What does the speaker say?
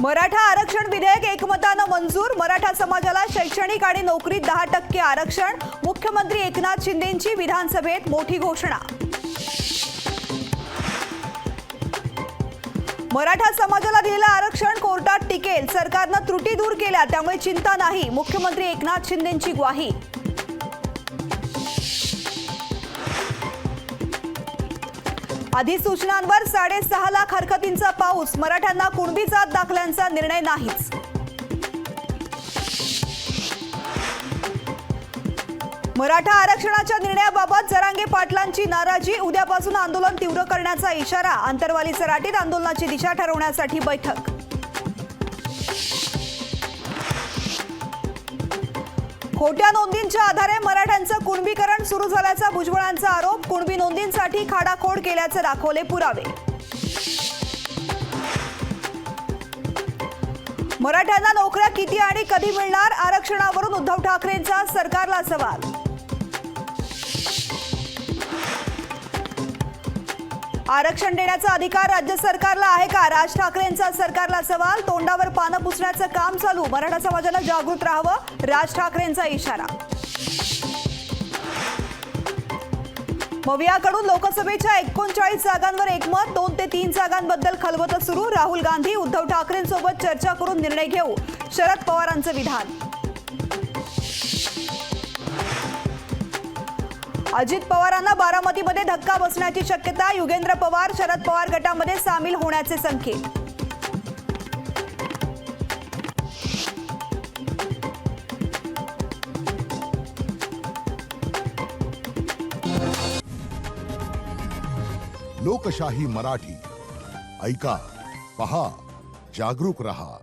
मराठा आरक्षण विधेयक एकमतानं मंजूर। मराठा समाजाला शैक्षणिक आणि नोकरीत 10% आरक्षण। मुख्यमंत्री एकनाथ शिंदेंची विधानसभेत मोठी घोषणा। मराठा समाजाला दिलेलं आरक्षण कोर्टात टिकेल। सरकारनं त्रुटी दूर केल्या त्यामुळे चिंता नाही। मुख्यमंत्री एकनाथ शिंदेंची ग्वाही। अधिसूचनांवर 6.5 लाख हरकतींचा पाऊस। मराठ्यांना कुणबी जात दाखल्यांचा निर्णय नाहीच। मराठा आरक्षणाच्या निर्णयाबाबत जरांगे पाटलांची नाराजी। उद्यापासून आंदोलन तीव्र करण्याचा इशारा। अंतरवाली सराटीत आंदोलनाची दिशा ठरवण्यासाठी बैठक। खोट्या नोंदींच्या आधारे मराठ्यांचं कुणबीकरण सुरू झाल्याचा भुजबळांचा आरोप। कुणबी नोंदींसाठी खाडाखोड केल्याचे दाखवले पुरावे। मराठ्यांना नोकऱ्या किती आणि कधी मिळणार? आरक्षणावरून उद्धव ठाकरेंचा सरकारला सवाल। आरक्षण देण्याचा अधिकार राज्य सरकारला आहे का? राज ठाकरेंचा सरकारला सवाल। तोंडावर पानं पुसण्याचं काम चालू। मराठा समाजाला जागृत राहावं, राज ठाकरेंचा इशारा। मवियाकडून लोकसभेच्या 39 जागांवर एकमत। 2 ते 3 जागांबद्दल खलबतं सुरू। राहुल गांधी उद्धव ठाकरेंसोबत चर्चा करून निर्णय घेऊ, शरद पवारांचं विधान। अजित पवारांना बारामतीमध्ये धक्का बसण्याची शक्यता। युगेंद्र पवार शरद पवार गटामध्ये सामील होण्याचे संकेत। लोकशाही मराठी ऐका, पहा, जागरूक रहा।